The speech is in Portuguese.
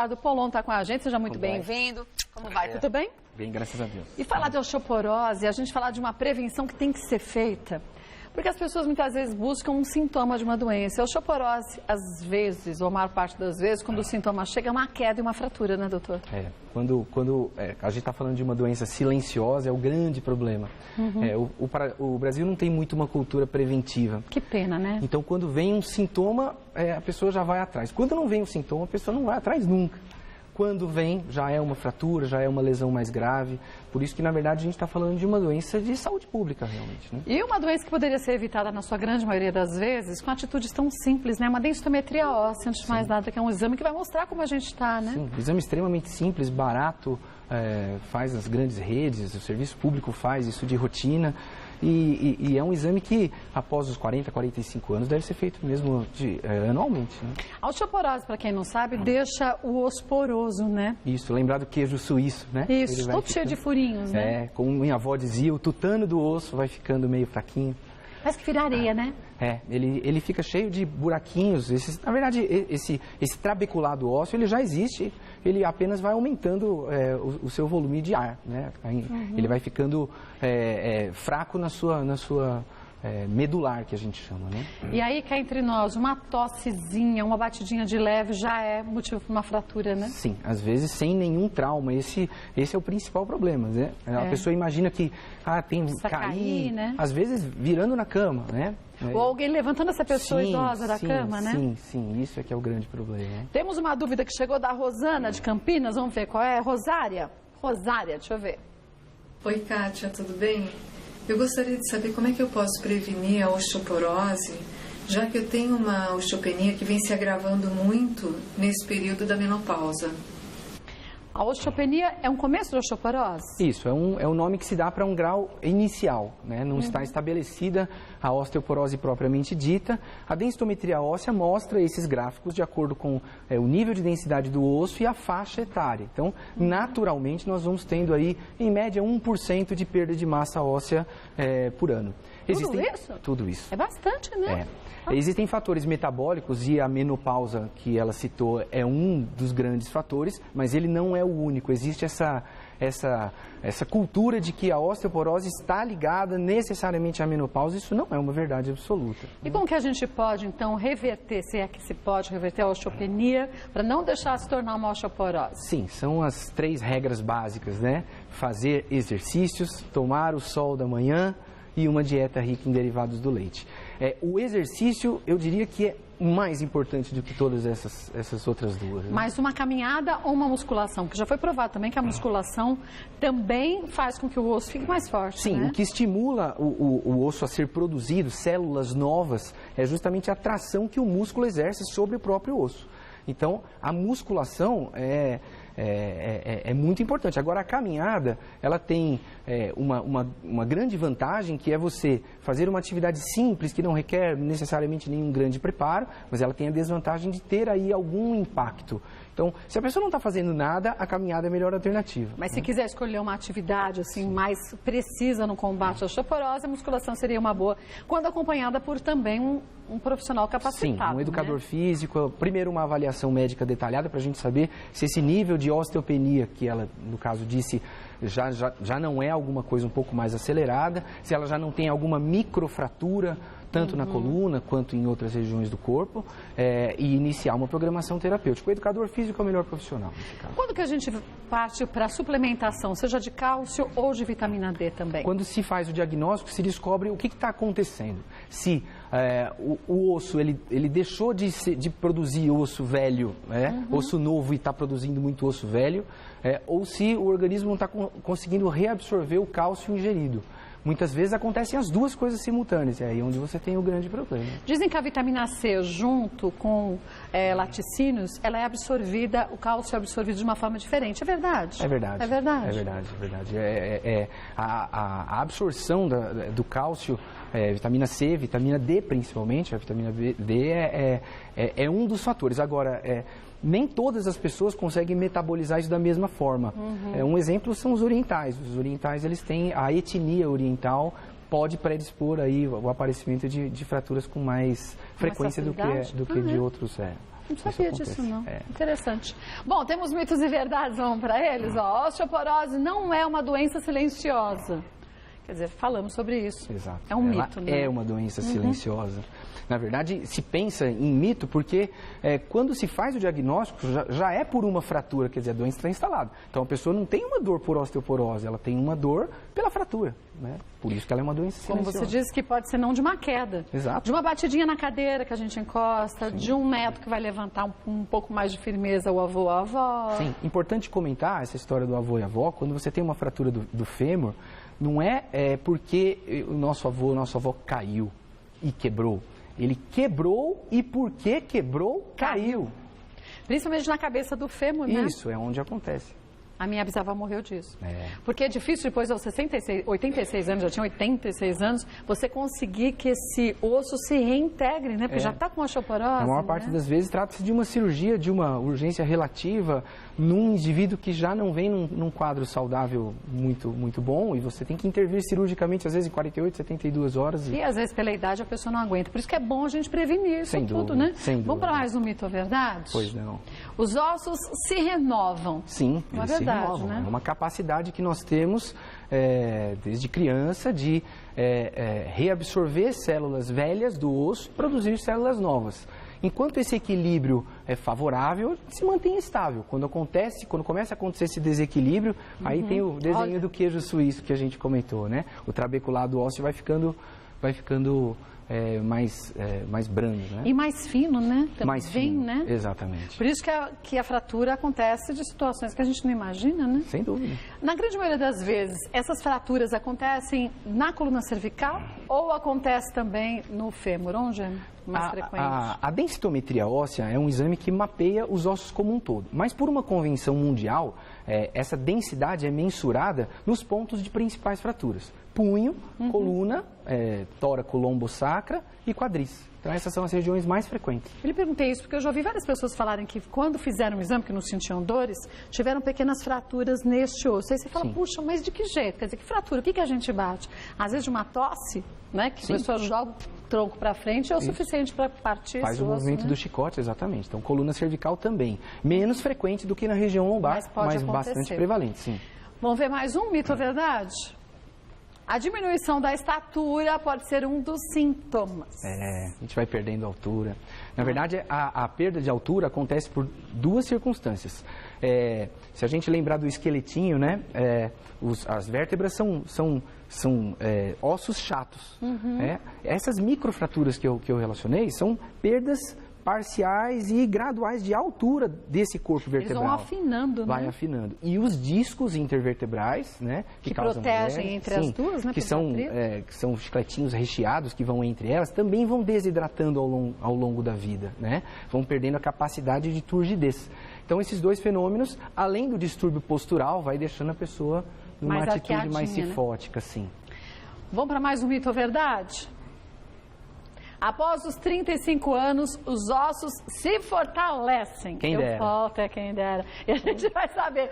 Eduardo Polon está com a gente, seja muito bem-vindo. Como vai? Tudo bem? Bem, graças a Deus. E falar de osteoporose, a gente falar de uma prevenção que tem que ser feita, porque as pessoas muitas vezes buscam um sintoma de uma doença. A osteoporose, às vezes, ou a maior parte das vezes, quando o sintoma chega, é uma queda e uma fratura, né, doutor? Quando a gente está falando de uma doença silenciosa, é o grande problema. O Brasil não tem muito uma cultura preventiva. Que pena, né? Então, quando vem um sintoma, a pessoa já vai atrás. Quando não vem um sintoma, a pessoa não vai atrás nunca. Quando vem, já é uma fratura, já é uma lesão mais grave. Por isso que, na verdade, a gente está falando de uma doença de saúde pública, realmente, né? E uma doença que poderia ser evitada, na sua grande maioria das vezes, com atitudes tão simples, né? Uma densitometria óssea, antes de mais nada, que é um exame que vai mostrar como a gente está, né? Sim, exame extremamente simples, barato, faz as grandes redes, o serviço público faz isso de rotina. E é um exame que, após os 40, 45 anos, deve ser feito mesmo anualmente, né? A osteoporose, para quem não sabe, deixa o osso poroso, né? Isso, lembrar do queijo suíço, né? Isso, todo cheio de furinhos, né? Como minha avó dizia, o tutano do osso vai ficando meio fraquinho. Parece que vira areia, né? Ele fica cheio de buraquinhos. Na verdade, esse trabeculado ósseo, ele já existe, ele apenas vai aumentando o seu volume de ar, né? Ele vai ficando fraco na sua medular, que a gente chama, né? E aí, cá entre nós, uma tossezinha, uma batidinha de leve já é motivo para uma fratura, né? Sim, às vezes sem nenhum trauma. Esse é o principal problema, né? A pessoa imagina que tem cair, né? Às vezes virando na cama, né? Ou alguém levantando essa pessoa idosa da cama, né? Sim, isso é que é o grande problema. Temos uma dúvida que chegou da Rosana de Campinas, vamos ver qual é. Rosária, deixa eu ver. Oi, Kátia, tudo bem? Eu gostaria de saber como é que eu posso prevenir a osteoporose, já que eu tenho uma osteopenia que vem se agravando muito nesse período da menopausa. A osteopenia é um começo da osteoporose? Isso, é um nome que se dá para um grau inicial, né? Não está estabelecida a osteoporose propriamente dita. A densitometria óssea mostra esses gráficos de acordo com o nível de densidade do osso e a faixa etária. Então, naturalmente, nós vamos tendo aí, em média, 1% de perda de massa óssea por ano. Tudo isso? Tudo isso. É bastante, né? Existem fatores metabólicos e a menopausa que ela citou é um dos grandes fatores, mas ele não é o único. Existe essa cultura de que a osteoporose está ligada necessariamente à menopausa. Isso não é uma verdade absoluta. E como que a gente pode, então, reverter, se é que se pode reverter a osteopenia, para não deixar se tornar uma osteoporose? Sim, são as 3 regras básicas, né? Fazer exercícios, tomar o sol da manhã e uma dieta rica em derivados do leite. O exercício, eu diria que é mais importante do que todas essas outras duas. Né? Mas uma caminhada ou uma musculação? Porque já foi provado também que a musculação também faz com que o osso fique mais forte. Sim, né? O que estimula o osso a ser produzido, células novas, é justamente a tração que o músculo exerce sobre o próprio osso. Então, a musculação é muito importante. Agora, a caminhada, ela tem uma grande vantagem, que é você fazer uma atividade simples, que não requer necessariamente nenhum grande preparo, mas ela tem a desvantagem de ter aí algum impacto. Então, se a pessoa não está fazendo nada, a caminhada é a melhor alternativa. Mas se quiser escolher uma atividade assim mais precisa no combate à osteoporose, a musculação seria uma boa, quando acompanhada por também um profissional capacitado. Sim, um educador físico, primeiro uma avaliação médica detalhada para a gente saber se esse nível de osteopenia, que ela, no caso, disse, já não é alguma coisa um pouco mais acelerada, se ela já não tem alguma microfratura, tanto na coluna quanto em outras regiões do corpo, e iniciar uma programação terapêutica. O educador físico é o melhor profissional nesse caso. Quando que a gente parte para a suplementação, seja de cálcio ou de vitamina D também? Quando se faz o diagnóstico, se descobre o que está acontecendo. Se o osso ele deixou de produzir osso velho, osso novo, e está produzindo muito osso velho, ou se o organismo não está conseguindo reabsorver o cálcio ingerido. Muitas vezes acontecem as duas coisas simultâneas, é aí onde você tem o grande problema. Dizem que a vitamina C, junto com laticínios, ela é absorvida, o cálcio é absorvido de uma forma diferente. É verdade? É verdade. É verdade? É verdade, é verdade. A absorção do cálcio, vitamina C, vitamina D principalmente, a vitamina D é um dos fatores. Agora, nem todas as pessoas conseguem metabolizar isso da mesma forma. Um exemplo são os orientais. Os orientais, eles têm a etnia oriental, pode predispor aí o aparecimento de fraturas com mais frequência do que de outros. Não sabia disso, não. Interessante. Bom, temos mitos e verdades, vamos para eles? Ó, a osteoporose não é uma doença silenciosa. Quer dizer, falamos sobre isso. Exato. É um mito, né? É uma doença silenciosa. Na verdade, se pensa em mito porque quando se faz o diagnóstico, já é por uma fratura, quer dizer, a doença está instalada. Então, a pessoa não tem uma dor por osteoporose, ela tem uma dor pela fratura, né? Por isso que ela é uma doença silenciosa. Como você disse, que pode ser não de uma queda. Exato. De uma batidinha na cadeira que a gente encosta, de um neto que vai levantar um pouco mais de firmeza o avô ou a avó. Sim, importante comentar essa história do avô e avó, quando você tem uma fratura do fêmur, não é porque o nosso avô, nossa avó caiu e quebrou. Ele quebrou e porque quebrou, caiu. Principalmente na cabeça do fêmur, né? Isso, é onde acontece. A minha bisavó morreu disso. Porque é difícil, depois aos 86 anos, já tinha 86 anos, você conseguir que esse osso se reintegre, né? Porque já está com osteoporose. A maior parte das vezes trata-se de uma cirurgia, de uma urgência relativa, num indivíduo que já não vem num quadro saudável muito bom, e você tem que intervir cirurgicamente, às vezes em 48, 72 horas. E às vezes, pela idade, a pessoa não aguenta. Por isso que é bom a gente prevenir isso tudo, né? Sem dúvida. Vamos para mais um mito ou verdade? Pois não. Os ossos se renovam. Sim, Não é eles se verdade, renovam. né? É uma capacidade que nós temos desde criança de reabsorver células velhas do osso e produzir células novas. Enquanto esse equilíbrio é favorável, se mantém estável. Quando começa a acontecer esse desequilíbrio, aí tem o desenho do queijo suíço que a gente comentou, né? O trabeculado ósseo vai ficando mais brando, né? E mais fino, né? Também, mais fino, né? Exatamente. Por isso que a fratura acontece de situações que a gente não imagina, né? Sem dúvida. Na grande maioria das vezes, essas fraturas acontecem na coluna cervical ou acontece também no fêmur? Onde é mais frequente? A densitometria óssea é um exame que mapeia os ossos como um todo. Mas por uma convenção mundial, essa densidade é mensurada nos pontos de principais fraturas. Punho, coluna, tóraco-lombo-sacra e quadris. Então essas são as regiões mais frequentes. Eu lhe perguntei isso porque eu já ouvi várias pessoas falarem que quando fizeram o exame, que não sentiam dores, tiveram pequenas fraturas neste osso. Aí você fala, puxa, mas de que jeito? Quer dizer, que fratura? O que a gente bate? Às vezes de uma tosse, né? Que a pessoa joga o tronco para frente é o suficiente para partir Faz esse o osso, movimento né? do chicote, exatamente. Então coluna cervical também. Menos frequente do que na região lombar, mas bastante prevalente, sim. Vamos ver mais um mito ou verdade? A diminuição da estatura pode ser um dos sintomas. A gente vai perdendo altura. Na verdade, a perda de altura acontece por duas circunstâncias. Se a gente lembrar do esqueletinho, né? As vértebras são ossos chatos. Essas microfraturas que eu relacionei são perdas parciais e graduais de altura desse corpo vertebral. Eles vão afinando, né? Vai afinando. E os discos intervertebrais, né? Que protegem entre as duas, né? Que são chicletinhos recheados que vão entre elas, também vão desidratando ao longo da vida, né? Vão perdendo a capacidade de turgidez. Então, esses dois fenômenos, além do distúrbio postural, vai deixando a pessoa numa atitude mais cifótica, sim. Vamos para mais um mito ou verdade? Após os 35 anos, os ossos se fortalecem. Quem dera. Quem dera. E a gente vai saber